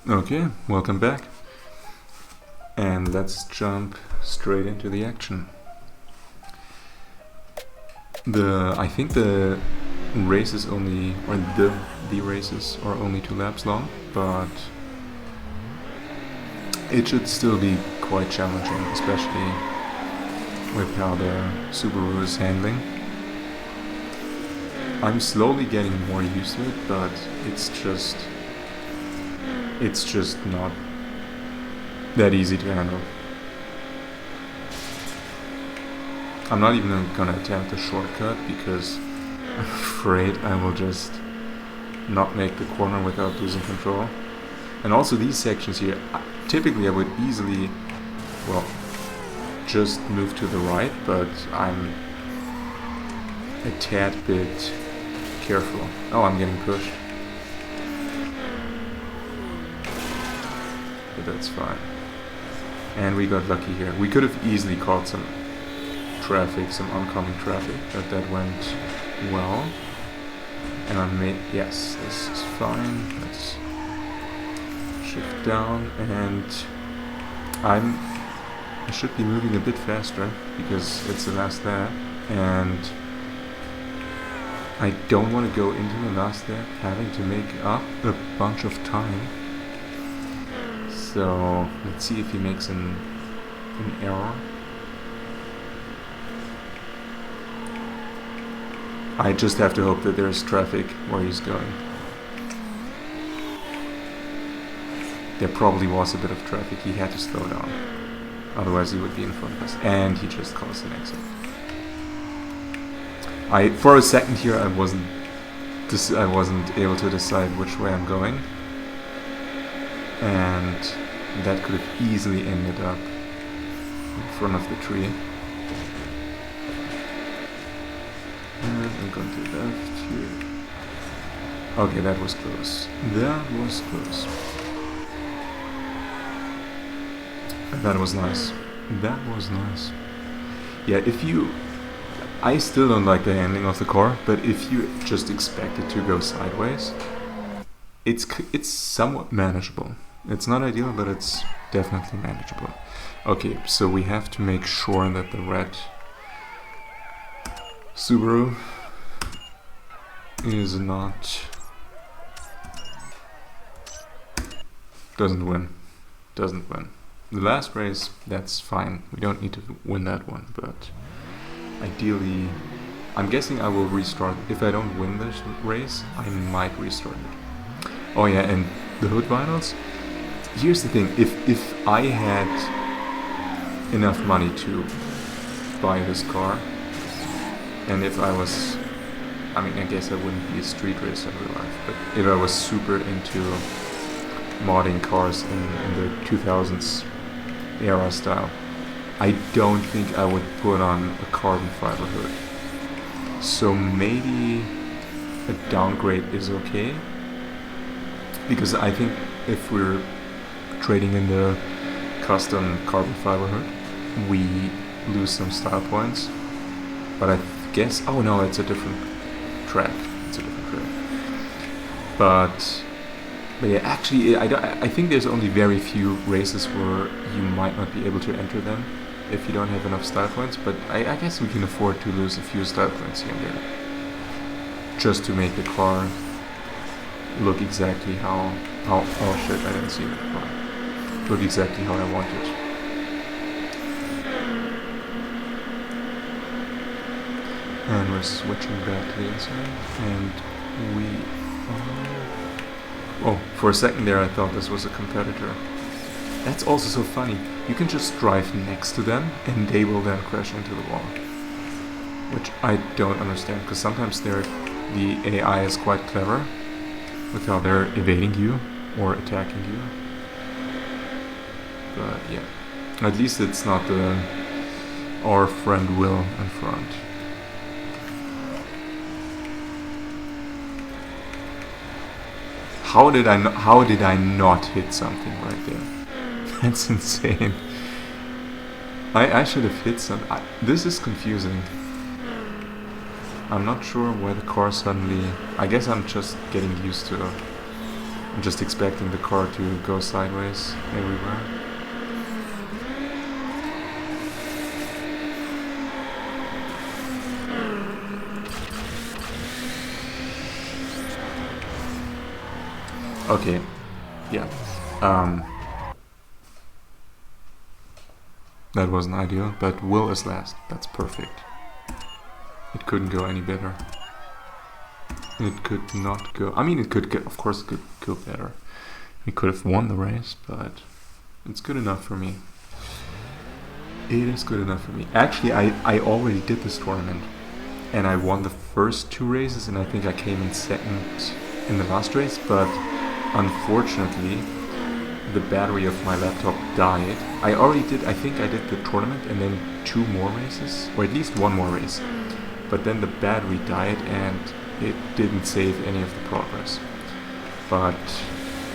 Okay, welcome back. And let's jump straight into the action. I think the race is only, or the races are only 2 laps long, but it should still be quite challenging, especially with how the Subaru is handling. I'm slowly getting more used to it, but it's just not that easy to handle. I'm not even gonna attempt a shortcut because I'm afraid I will just not make the corner without losing control. And also these sections here, typically I would easily, just move to the right, but I'm a tad bit careful. Oh, I'm getting pushed. But that's fine. And we got lucky here. We could have easily caught some traffic, some oncoming traffic, but that went well. And yes, this is fine. Let's shift down, and I should be moving a bit faster because it's the last lap, and I don't want to go into the last lap having to make up a bunch of time. So let's see if he makes an error. I just have to hope that there's traffic where he's going. There probably was a bit of traffic. He had to slow down. Otherwise he would be in front of us. And he just caused an exit. For a second here I wasn't able to decide which way I'm going. And that could have easily ended up in front of the tree. And I'm going to the left here. Okay, that was close. That was close. That was nice. That was nice. Yeah, I still don't like the handling of the car, but if you just expect it to go sideways, it's somewhat manageable. It's not ideal, but it's definitely manageable. Okay, so we have to make sure that the red Subaru is not... Doesn't win. The last race, that's fine. We don't need to win that one, but ideally, I'm guessing I will restart. If I don't win this race, I might restart it. Oh yeah, and the hood vinyls? Here's the thing, if I had enough money to buy this car, and if I was, I guess I wouldn't be a street racer in real life, but if I was super into modding cars in the 2000s era style, I don't think I would put on a carbon fiber hood. So maybe a downgrade is okay, because I think if we're trading in the custom carbon fiber hood, we lose some style points. But I guess, oh no, it's a different track. But yeah, actually, I think there's only very few races where you might not be able to enter them if you don't have enough style points. But I guess we can afford to lose a few style points here and there, just to make the car look exactly how oh shit, I didn't see that car. Look exactly how I want it. And we're switching back to the inside, and we are... Oh, for a second there I thought this was a competitor. That's also so funny. You can just drive next to them and they will then crash into the wall. Which I don't understand, because sometimes the AI is quite clever with how they're evading you or attacking you. But yeah, at least it's not our friend Will in front. How did I not hit something right there? That's insane. I should have hit some. This is confusing. I'm not sure why the car suddenly... I guess I'm just getting used to I'm just expecting the car to go sideways everywhere. Okay, yeah. That wasn't ideal, but Will is last. That's perfect. It couldn't go any better. It could not go... I mean, it could go... Of course it could go better. We could have won the race, but it's good enough for me. It is good enough for me. Actually, I already did this tournament. And I won the first 2 races, and I think I came in second in the last race, but unfortunately the battery of my laptop died. I think I did the tournament and then 2 more races, or at least 1 more race. But then the battery died and it didn't save any of the progress. But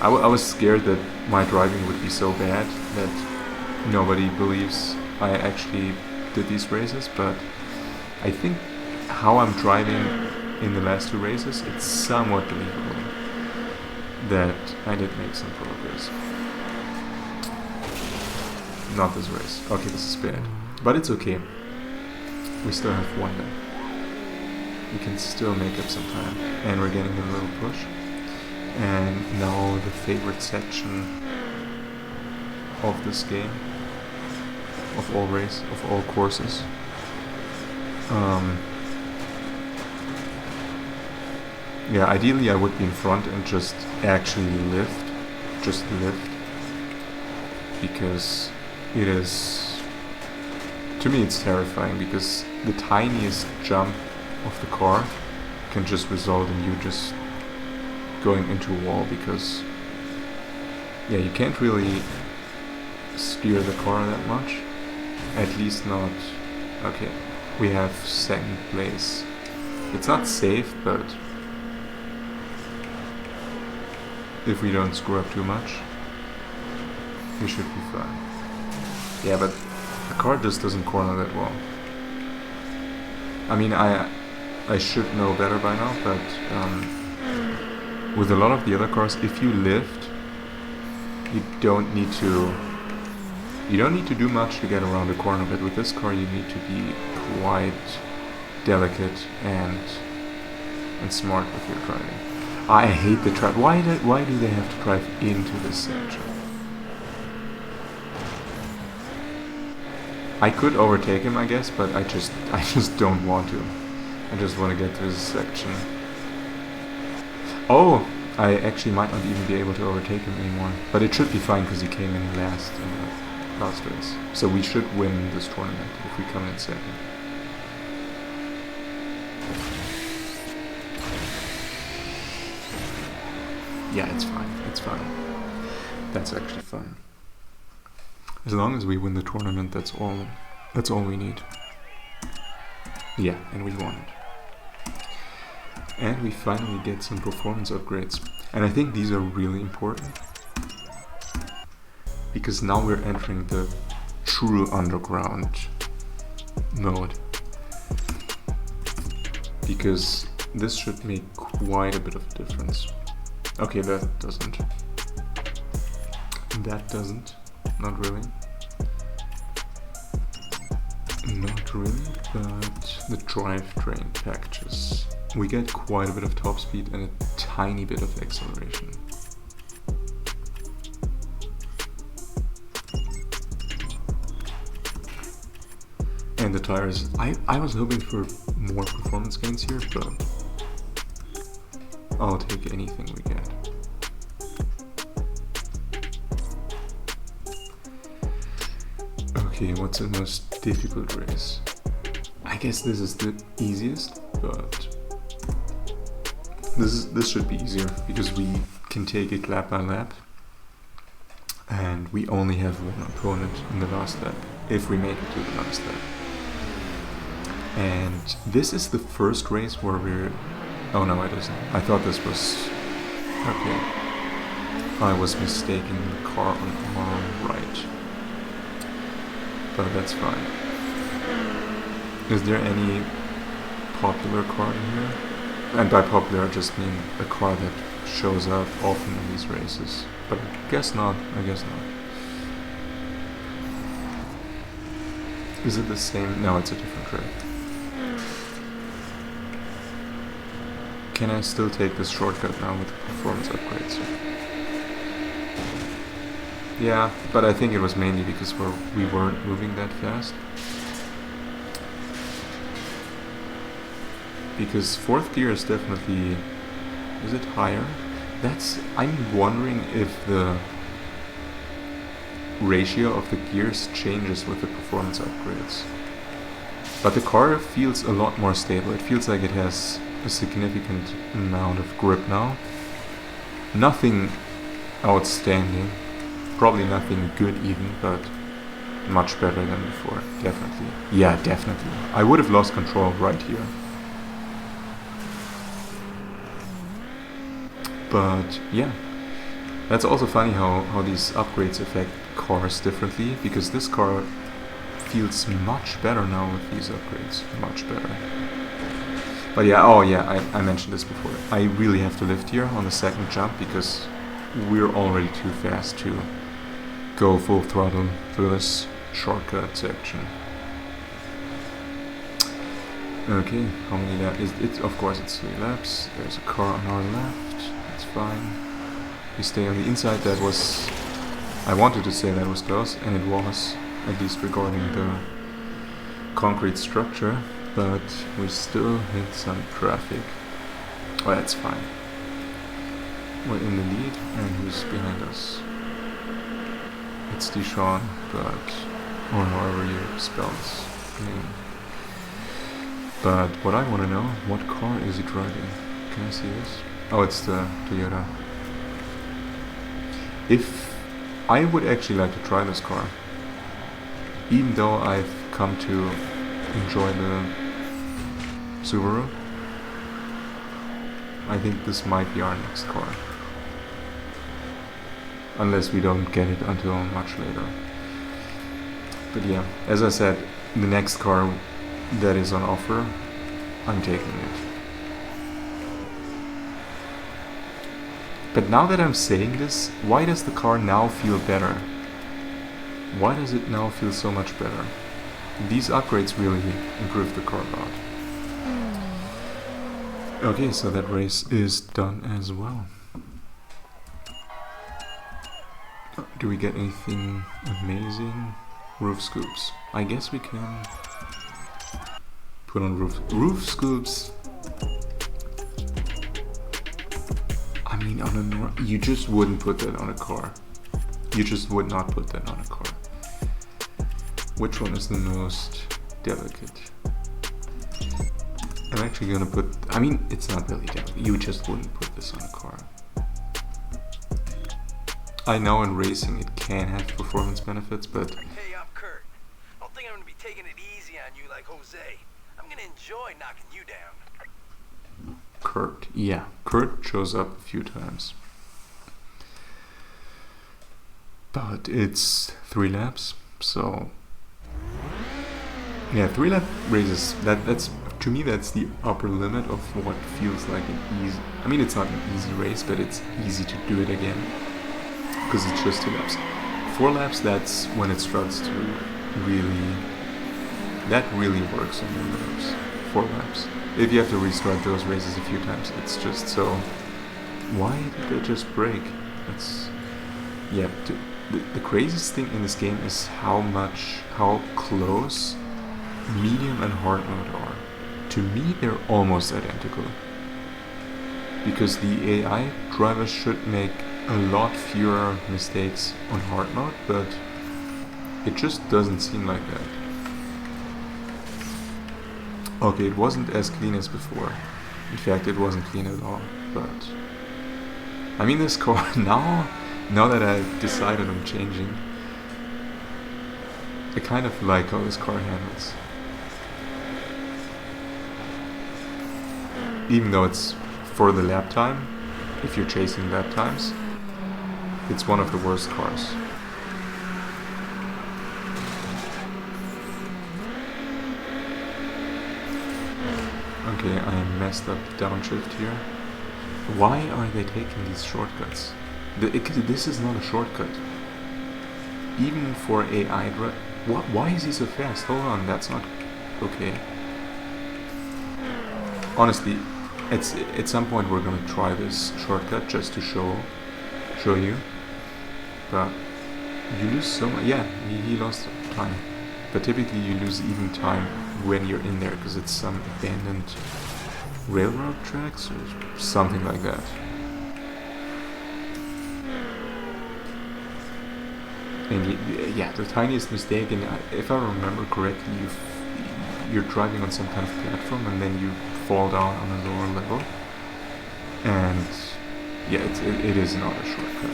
I was scared that my driving would be so bad that nobody believes I actually did these races, but I think how I'm driving in the last 2 races, it's somewhat believable that I did make some progress. Not this race. Okay, this is bad. But it's okay. We still have 1 lap. We can still make up some time. And we're getting a little push. And now the favorite section of this game. Of all courses. Yeah, ideally I would be in front and just actually lift. Just lift. Because it is... To me it's terrifying, because the tiniest jump of the car can just result in you just going into a wall, because... Yeah, you can't really steer the car that much. At least not... Okay, we have 2nd place. It's not safe, but... If we don't screw up too much, we should be fine. Yeah, but the car just doesn't corner that well. I mean, I should know better by now, but with a lot of the other cars, if you lift, you don't need to do much to get around the corner. But with this car, you need to be quite delicate and smart with your driving. I hate the drive. Why do they have to drive into this section? I could overtake him, I guess, but I just don't want to. I just want to get through this section. Oh, I actually might not even be able to overtake him anymore. But it should be fine because he came in last in the last race. So we should win this tournament if we come in 2nd. Yeah, it's fine. It's fine. That's actually fine. As long as we win the tournament, that's all we need. Yeah, and we won it. And we finally get some performance upgrades. And I think these are really important. Because now we're entering the true underground mode. Because this should make quite a bit of a difference. Okay, that doesn't. Not really. Not really, but the drivetrain packages. We get quite a bit of top speed and a tiny bit of acceleration. And the tires. I was hoping for more performance gains here, but I'll take anything we get. Okay, what's the most difficult race? I guess this is the easiest, but this should be easier because we can take it lap by lap, and we only have 1 opponent in the last lap if we make it to the last lap. And this is the first race where we're... Oh no, it isn't. I thought this was... Okay. I was mistaking the car on our right. But that's fine. Is there any popular car in here? And by popular I just mean a car that shows up often in these races. But I guess not. Is it the same? No, it's a different track. Can I still take this shortcut now with the performance upgrades? Yeah, but I think it was mainly because we weren't moving that fast. Because fourth gear is definitely... Is it higher? I'm wondering if the ratio of the gears changes with the performance upgrades. But the car feels a lot more stable. It feels like it has a significant amount of grip now. Nothing outstanding. Probably nothing good even, but much better than before. Definitely. Yeah, definitely. I would have lost control right here. But yeah, that's also funny how these upgrades affect cars differently, because this car feels much better now with these upgrades, much better. But yeah, oh yeah, I mentioned this before. I really have to lift here on the second jump because we're already too fast to go full throttle through this shortcut section. Okay, how many laps is it? Of course it's 3 laps. There's a car on our left. It's fine. We stay on the inside. That was... I wanted to say that was close, and it was, at least regarding the concrete structure, but we still hit some traffic. Oh, that's fine. We're in the lead, and who's behind us? It's Deshaun, but... or however you spell his name. But what I want to know, what car is he driving? Can I see this? Oh, it's the Toyota. If I would actually like to try this car, even though I've come to enjoy the Subaru, I think this might be our next car. Unless we don't get it until much later. But yeah, as I said, the next car that is on offer, I'm taking it. But now that I'm saying this, why does the car now feel better? Why does it now feel so much better? These upgrades really improved the car a lot. Okay, so that race is done as well. Do we get anything amazing? Roof scoops. I guess we can put on roof scoops. I mean, on a you just wouldn't put that on a car. You just would not put that on a car. Which one is the most delicate? I'm actually gonna put... I mean, it's not really delicate. You just wouldn't put this on a car. I know in racing it can have performance benefits, but... Hey, I'm Kurt. I don't think I'm gonna be taking it easy on you like Jose. I'm gonna enjoy knocking you down. Kurt, yeah. Kurt shows up a few times. But it's 3 laps, so... Yeah, 3 lap races, that's... To me, that's the upper limit of what feels like an easy... I mean, it's not an easy race, but it's easy to do it again. Because it's just 2 laps. 4 laps, that's when it starts to really... That really works on your nerves. 4 laps. If you have to restart those races a few times, it's just so... Why did they just break? That's... Yeah, the craziest thing in this game is how close medium and hard mode are. To me, they're almost identical. Because the AI drivers should make a lot fewer mistakes on hard mode, but it just doesn't seem like that. Okay, it wasn't as clean as before. In fact, it wasn't clean at all, but... I mean, this car, now that I've decided on changing, I kind of like how this car handles. Even though it's for the lap time, if you're chasing lap times, it's one of the worst cars. Okay, I messed up the downshift here. Why are they taking these shortcuts? This is not a shortcut. Even for AI why is he so fast? Hold on, that's not okay. Honestly, at some point we're gonna try this shortcut just to show you. But you lose so much. Yeah, he lost time. But typically you lose even time when you're in there because it's some abandoned railroad tracks or something like that. And yeah, the tiniest mistake, and if I remember correctly, you're driving on some kind of platform and then you fall down on a lower level. And yeah, it is not a shortcut.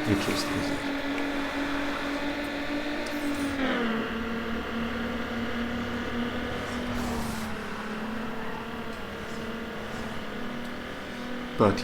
It just isn't. But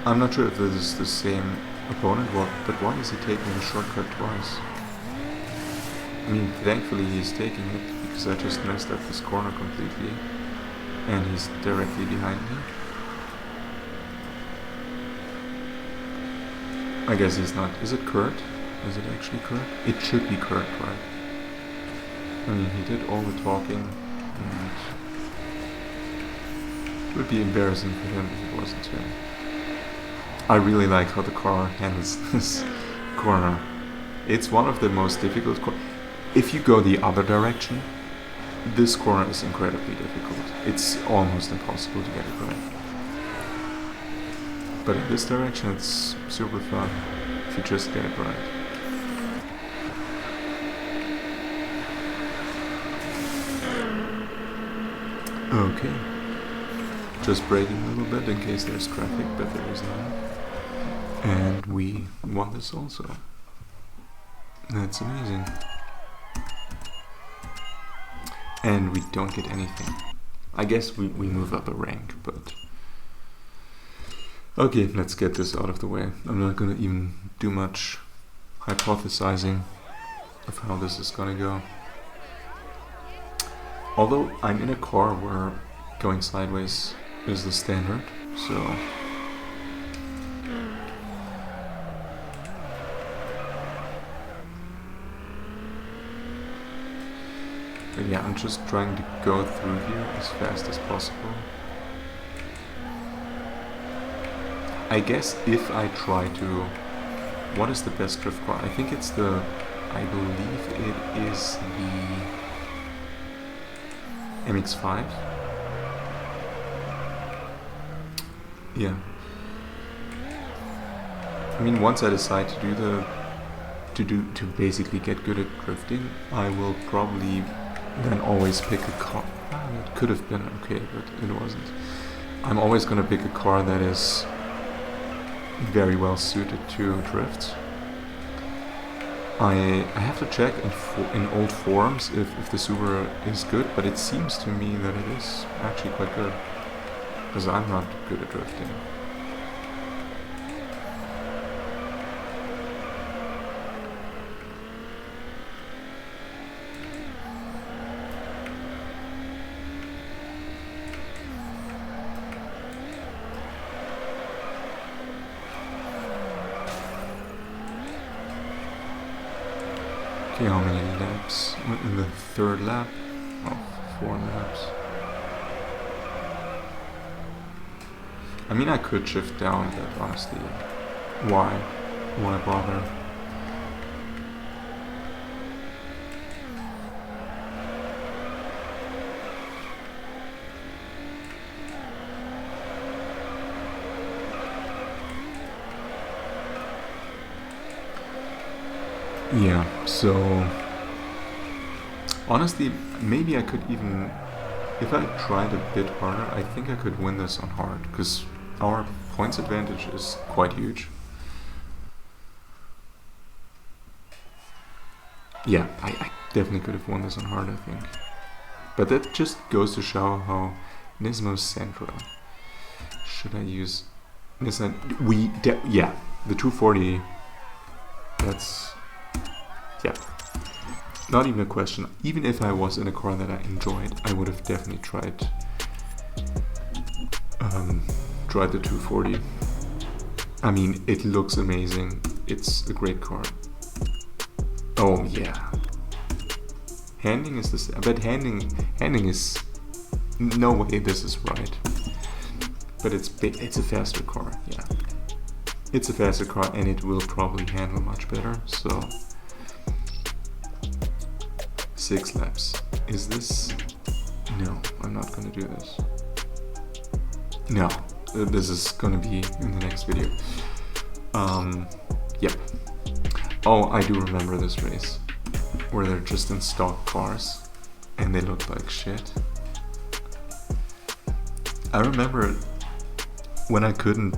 I'm not sure if this is the same opponent, but why is he taking the shortcut twice? I mean, thankfully he's taking it because I just messed up this corner completely and he's directly behind me. I guess he's not. Is it Kurt? Is it actually Kurt? It should be Kurt, right? I mean, he did all the talking and it would be embarrassing for him if it wasn't him. I really like how the car handles this corner. It's one of the most difficult if you go the other direction, this corner is incredibly difficult. It's almost impossible to get it right. But in this direction it's super fun if you just get it right. Okay. Just braking a little bit in case there's traffic, but there is none. And we won this also. That's amazing. And we don't get anything. I guess we move up a rank, but... Okay, let's get this out of the way. I'm not gonna even do much hypothesizing of how this is gonna go. Although I'm in a car where going sideways is the standard, so... But yeah, I'm just trying to go through here as fast as possible. I guess if I try to... What is the best drift car? I think it's the... I believe it is the... MX-5? Yeah. I mean, once I decide to do the... To basically get good at drifting, I will probably then always pick a car... It could have been okay, but it wasn't. I'm always gonna pick a car that is very well suited to drifts. I have to check in old forums if the Subaru is good, but it seems to me that it is actually quite good. Because I'm not good at drifting. Okay, how many laps? In the third lap? Oh, 4 laps. I mean, I could shift down, but honestly, why? Why bother? Yeah, so honestly, maybe I could even, if I tried a bit harder, I think I could win this on hard, because our points advantage is quite huge. Yeah, I definitely could have won this on hard, I think. But that just goes to show how Nismo Sentra. Should I use Nissan? Yeah, the 240. That's... Yeah, not even a question. Even if I was in a car that I enjoyed, I would have definitely tried Tried the 240. I mean, it looks amazing. It's a great car. Oh yeah. Handling is the same, but handling is no way. This is right. But it's a faster car. Yeah. It's a faster car, and it will probably handle much better. So 6 laps. Is this? No, I'm not gonna do this. No, this is gonna be in the next video. Yep. Oh, I do remember this race where they're just in stock cars and they look like shit. I remember when I couldn't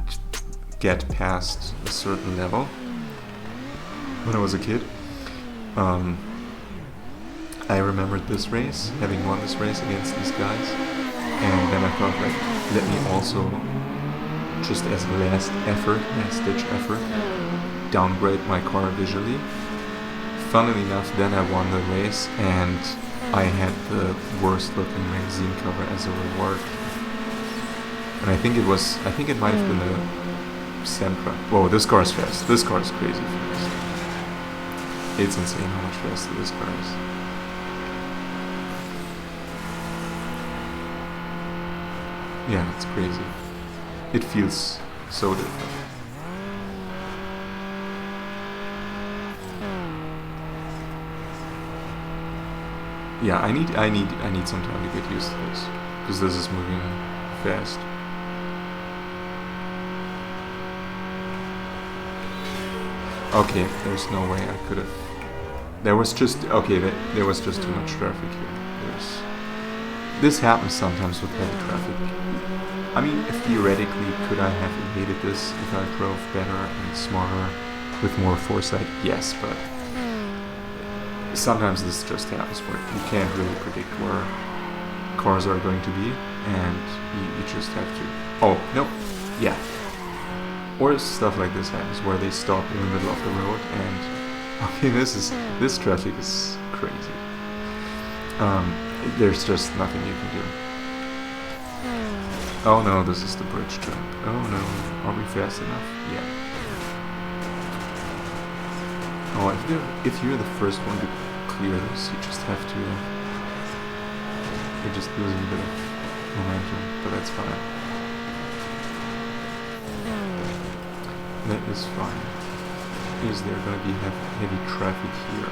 get past a certain level when I was a kid. I remembered this race, having won this race against these guys, and then I thought, like, let me also, just as a last ditch effort, downgrade my car visually. Funnily enough, then I won the race, and I had the worst looking magazine cover as a reward. And I think it might have been a Sentra. Whoa, this car is fast. This car is crazy fast. It's insane how much faster this car is. Yeah, it's crazy. It feels so different. Yeah, I need some time to get used to this, because this is moving fast. Okay, there's no way I could have. There was just too much traffic here. This happens sometimes with heavy traffic. I mean, theoretically, could I have evaded this if I drove better and smarter, with more foresight? Yes, but sometimes this just happens where you can't really predict where cars are going to be, and you just have to. Oh, no, yeah. Or stuff like this happens where they stop in the middle of the road, and okay, this traffic is crazy. There's just nothing you can do. Oh no, this is the bridge jump. Oh no, are we fast enough? Yeah. Oh, if you're the first one to clear this, you just have to. You're just losing a bit of momentum, but that's fine. That is fine. Is there going to be heavy traffic here?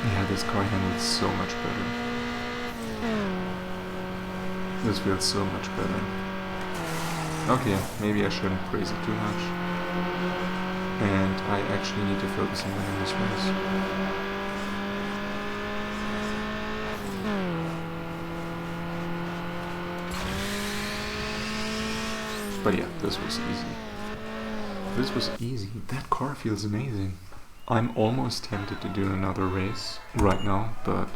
Yeah, this car handles so much better. This feels so much better. Okay, maybe I shouldn't praise it too much. And I actually need to focus on winning this race. But yeah, this was easy. This was easy. That car feels amazing. I'm almost tempted to do another race right now, but